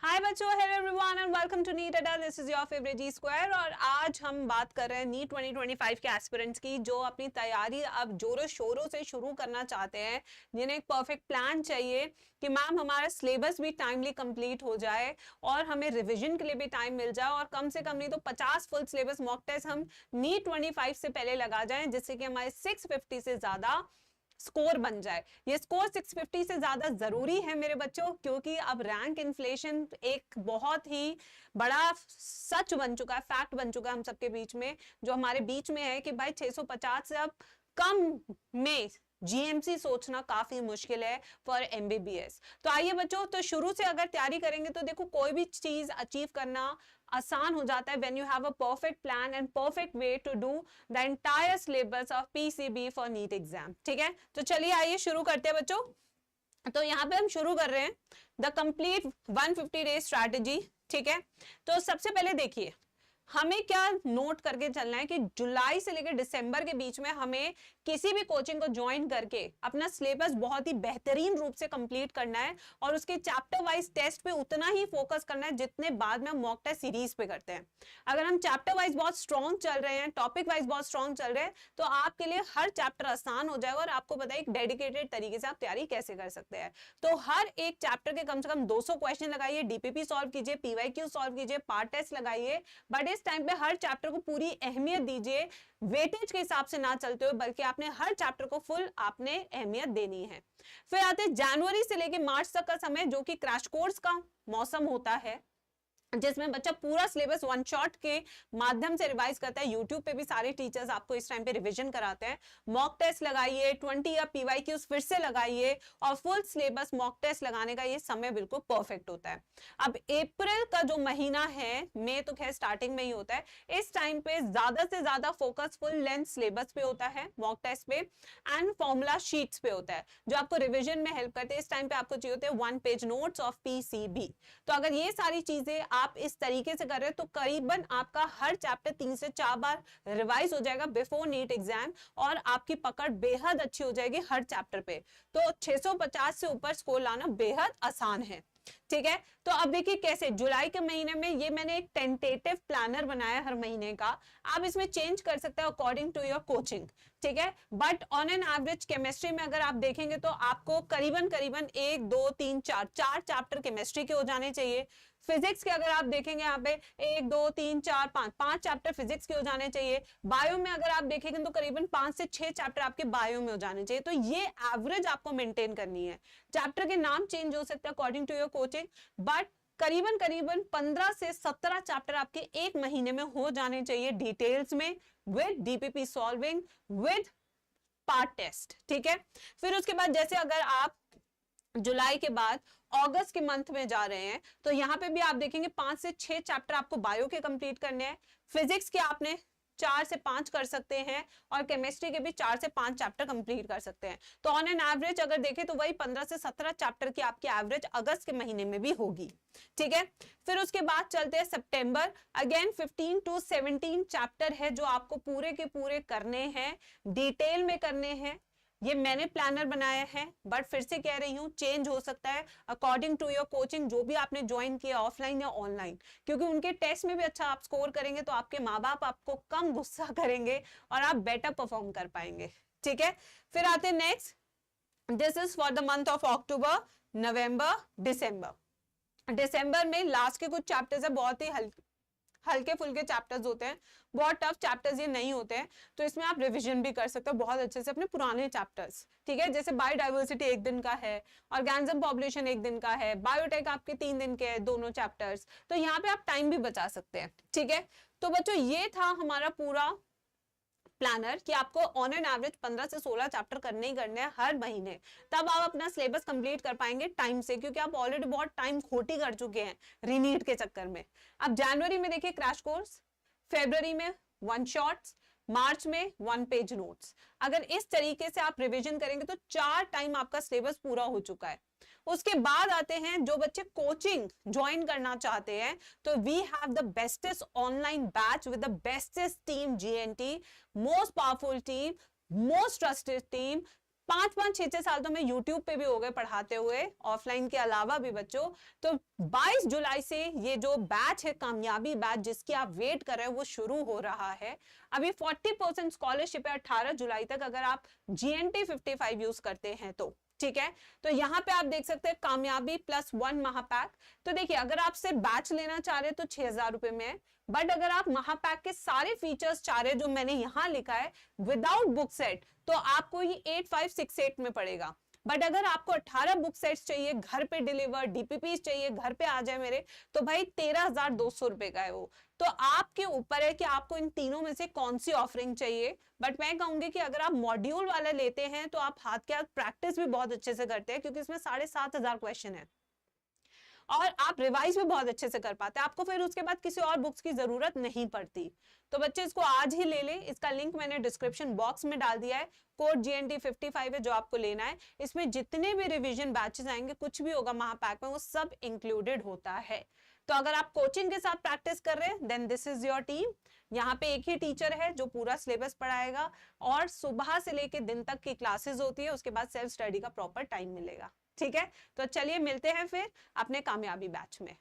हाय बच्चों, hello everyone and welcome to NEET Adda. This is your favourite G square और आज हम बात कर रहे हैं नीट 2025 के एस्पिरेंट्स की जो अपनी तैयारी अब जोरों शोरों से शुरू करना चाहते हैं, जिन्हें एक परफेक्ट प्लान चाहिए कि मैम हमारा सिलेबस भी टाइमली कंप्लीट हो जाए और हमें रिवीजन के लिए भी टाइम मिल जाए और कम से कम नहीं तो 50 फुल सिलेबस मॉक टेस्ट हम नीट 25 से पहले लगा जाएं, जिससे कि हमारे 650 से ज्यादा स्कोर बन जाए। ये स्कोर 650 से ज्यादा जरूरी है मेरे बच्चों, क्योंकि अब रैंक इन्फ्लेशन एक बहुत ही बड़ा सच बन चुका है, फैक्ट बन चुका है हम सबके बीच में, जो हमारे बीच में है कि भाई 650 से अब कम में जीएमसी सोचना काफी मुश्किल है फॉर एमबीबीएस। तो आइए बच्चों, तो शुरू से अगर तैयारी करेंगे तो देखो कोई भी चीज अचीव करना आसान हो जाता है when you have a perfect plan and perfect way to do the entire syllabus of PCB for NEET exam. ठीक है, तो चलिए आइए शुरू करते हैं बच्चों। तो यहाँ पे हम शुरू कर रहे हैं द कंप्लीट 150 डे स्ट्रैटेजी। ठीक है, तो सबसे पहले देखिए हमें क्या नोट करके चलना है कि जुलाई से लेकर दिसंबर के बीच में हमें किसी भी कोचिंग को ज्वाइन करके अपना सिलेबस बहुत ही बेहतरीन रूप से कंप्लीट करना है और उसके चैप्टर वाइज टेस्ट पे उतना ही फोकस करना है जितने बाद में हम मॉक टेस्ट सीरीज पे करते हैं। अगर हम चैप्टर वाइज बहुत स्ट्रॉन्ग चल रहे हैं, टॉपिक वाइज बहुत स्ट्रॉन्ग चल रहे हैं, तो आपके लिए हर चैप्टर आसान हो जाएगा और आपको पता है एक डेडिकेटेड तरीके से आप तैयारी कैसे कर सकते हैं। तो हर एक चैप्टर के कम से कम 200 क्वेश्चन लगाइए, डीपीपी सॉल्व कीजिए, पीवाईक्यू सॉल्व कीजिए, पार्ट टेस्ट लगाइए, बट इस टाइम पे हर चैप्टर को पूरी अहमियत दीजिए, वेटेज के हिसाब से ना चलते हुए, बल्कि आपने हर चैप्टर को फुल आपने अहमियत देनी है। फिर आते हैं जनवरी से लेकर मार्च तक का समय, जो कि क्रैश कोर्स का मौसम होता है, जिसमें बच्चा पूरा सिलेबस वन शॉट के माध्यम से रिवाइज करता है। यूट्यूब पे भी सारे टीचर्स आपको इस टाइम पे रिवीजन कराते हैं। मॉक टेस्ट लगाइए, 20 या पीवाईक्यूज फिर से लगाइए और फुल सिलेबस मॉक टेस्ट लगाने का ये समय बिल्कुल परफेक्ट होता है। अब अप्रैल का जो महीना है, मई तो खैर स्टार्टिंग में ही होता है, इस टाइम पे ज्यादा से ज्यादा फोकस फुल लेंथ सिलेबस पे होता है, मॉक टेस्ट पे एंड फॉर्मूला शीट्स पे होता है, जो आपको रिविजन में हेल्प करते हैं। इस टाइम पे आपको चाहिए होते हैं 1 पेज नोट्स ऑफ पीसीबी। तो अगर ये सारी चीजें आप इस तरीके से कर रहे हो तो करीबन आपका हर चैप्टर 3 से 4 बार रिवाइज हो जाएगा बिफोर नीट एग्जाम और आपकी पकड़ बेहद अच्छी हो जाएगी हर चैप्टर पे। तो 650 से ऊपर स्कोर लाना बेहद आसान है। ठीक है, तो अब देखिए कैसे जुलाई के महीने में ये मैंने एक टेंटेटिव प्लानर बनाया हर महीने का, आप इसमें चेंज कर सकते हैं अकॉर्डिंग टू योर कोचिंग। ठीक है, but on an average chemistry में अगर आप देखेंगे तो आपको करीबन 1 2 3 4 चैप्टर केमिस्ट्री के हो जाने चाहिए। फिजिक्स के अगर आप देखेंगे यहाँ पे 1 2 3 4 5 चैप्टर फिजिक्स के हो जाने चाहिए। बायो में अगर आप देखेंगे तो करीबन 5 से 6 चैप्टर आपके बायो में हो जाने चाहिए। तो ये एवरेज आपको मेंटेन करनी है। चैप्टर के नाम चेंज हो सकते हैं according to your coaching, but करीबन 15 से 17 चैप्टर आपके एक महीने में हो जाने चाहिए डिटेल्स में, with DPP solving, with part test. ठीक है, फिर उसके बाद जैसे अगर आप जुलाई के बाद अगस्त के मंथ में जा रहे हैं तो यहां पे भी आप देखेंगे 5 से 6 चैप्टर आपको बायो के कंप्लीट करने हैं। फिजिक्स के आपने 4 से 5 कर सकते हैं और केमिस्ट्री के भी 4 से 5 चैप्टर कंप्लीट कर सकते हैं। तो ऑन एन एवरेज अगर देखें तो वही 15 से 17 चैप्टर की आपकी एवरेज अगस्त के महीने में भी होगी। ठीक है, फिर उसके बाद चलते हैं सितंबर। अगेन 15 टू 17 चैप्टर है जो आपको पूरे के पूरे करने हैं, डिटेल में करने हैं। ये मैंने प्लानर बनाया है, बट फिर से कह रही हूं चेंज हो सकता है अकॉर्डिंग टू योर कोचिंग, जो भी आपने ज्वाइन किया ऑफलाइन या ऑनलाइन, क्योंकि उनके टेस्ट में भी अच्छा आप स्कोर करेंगे तो आपके माँ बाप आपको कम गुस्सा करेंगे और आप बेटर परफॉर्म कर पाएंगे। ठीक है, फिर आते next, this is for the month of October, November, December. December में लास्ट के कुछ चैप्टर्स है, बहुत ही हल्के फुल्के चैप्टर्स होते हैं, बहुत टफ चैप्टर्स ये नहीं होते हैं, तो इसमें आप रिवीजन भी कर सकते हो बहुत अच्छे से अपने पुराने चैप्टर्स। ठीक है, जैसे बायोडाइवर्सिटी 1 दिन का है, ऑर्गेनिज्म पॉपुलेशन 1 दिन का है, बायोटेक आपके 3 दिन के हैं दोनों चैप्टर्स, तो यहाँ पे आप टाइम भी बचा सकते हैं। ठीक है, तो बच्चों ये था हमारा पूरा प्लानर कि आपको ऑन एन एवरेज 15 से 16 चैप्टर करने ही करने हैं हर महीने, तब आप अपना सिलेबस कंप्लीट कर पाएंगे टाइम से, क्योंकि आप ऑलरेडी बहुत टाइम खोटी कर चुके हैं रीनीट के चक्कर में। अब जनवरी में देखिए क्रैश कोर्स, फरवरी में 1 शॉट्स, मार्च में 1 पेज नोट्स। अगर इस तरीके से आप रिवीजन करेंगे तो 4 टाइम आपका सिलेबस पूरा हो चुका है। उसके बाद आते हैं जो बच्चे कोचिंग ज्वाइन करना चाहते हैं, तो we have the bestest online batch with the bestest team GNT, most powerful team, most trusted team, 5-5 6-6 साल तो मैं यूट्यूब पे भी हो गए पढ़ाते हुए, ऑफलाइन के अलावा भी बच्चों। तो 22 जुलाई से ये जो बैच है, कामयाबी बैच जिसकी आप वेट कर रहे हैं, वो शुरू हो रहा है। अभी 40% स्कॉलरशिप है 18 जुलाई तक, अगर आप GNT 55 यूज करते हैं तो। ठीक है, तो यहाँ पे आप देख सकते हैं कामयाबी +1 महापैक। तो देखिए, अगर आप सिर्फ बैच लेना चाह रहे हैं तो 6,000 रुपए में है, बट अगर आप महापैक के सारे फीचर्स चाह रहे हैं जो मैंने यहाँ लिखा है विदाउट बुक सेट, तो आपको ये 8568 में पड़ेगा। बट अगर आपको 18 बुक सेट्स चाहिए, घर पे डिलीवर, DPPs चाहिए, घर पे आ जाए मेरे, तो भाई 13,200 रुपए का है वो। तो आपके ऊपर है कि आपको इन तीनों में से कौन सी ऑफरिंग चाहिए। बट मैं कहूंगी कि अगर आप मॉड्यूल वाला लेते हैं तो आप हाथ के हाथ प्रैक्टिस भी बहुत अच्छे से करते हैं, क्योंकि इसमें 7,500 क्वेश्चन है और आप रिवाइज भी बहुत अच्छे से कर पाते हैं। आपको फिर उसके बाद किसी और बुक्स की जरूरत नहीं पड़ती। तो बच्चे इसको आज ही ले लें। इसका लिंक मैंने डिस्क्रिप्शन बॉक्स में डाल दिया है। कोड GNT 55 है जो आपको लेना है। इसमें जितने भी रिवीजन बैचेस आएंगे, कुछ भी होगा महापैक में, वो सब इंक्लूडेड होता है। तो अगर आप कोचिंग के साथ प्रैक्टिस कर रहे हैं, then this is your team. यहाँ पे एक ही टीचर है जो पूरा सिलेबस पढ़ाएगा और सुबह से लेके दिन तक की क्लासेस होती है, उसके बाद सेल्फ स्टडी का प्रॉपर टाइम मिलेगा। ठीक है, तो चलिए मिलते हैं फिर अपने कामयाबी बैच में।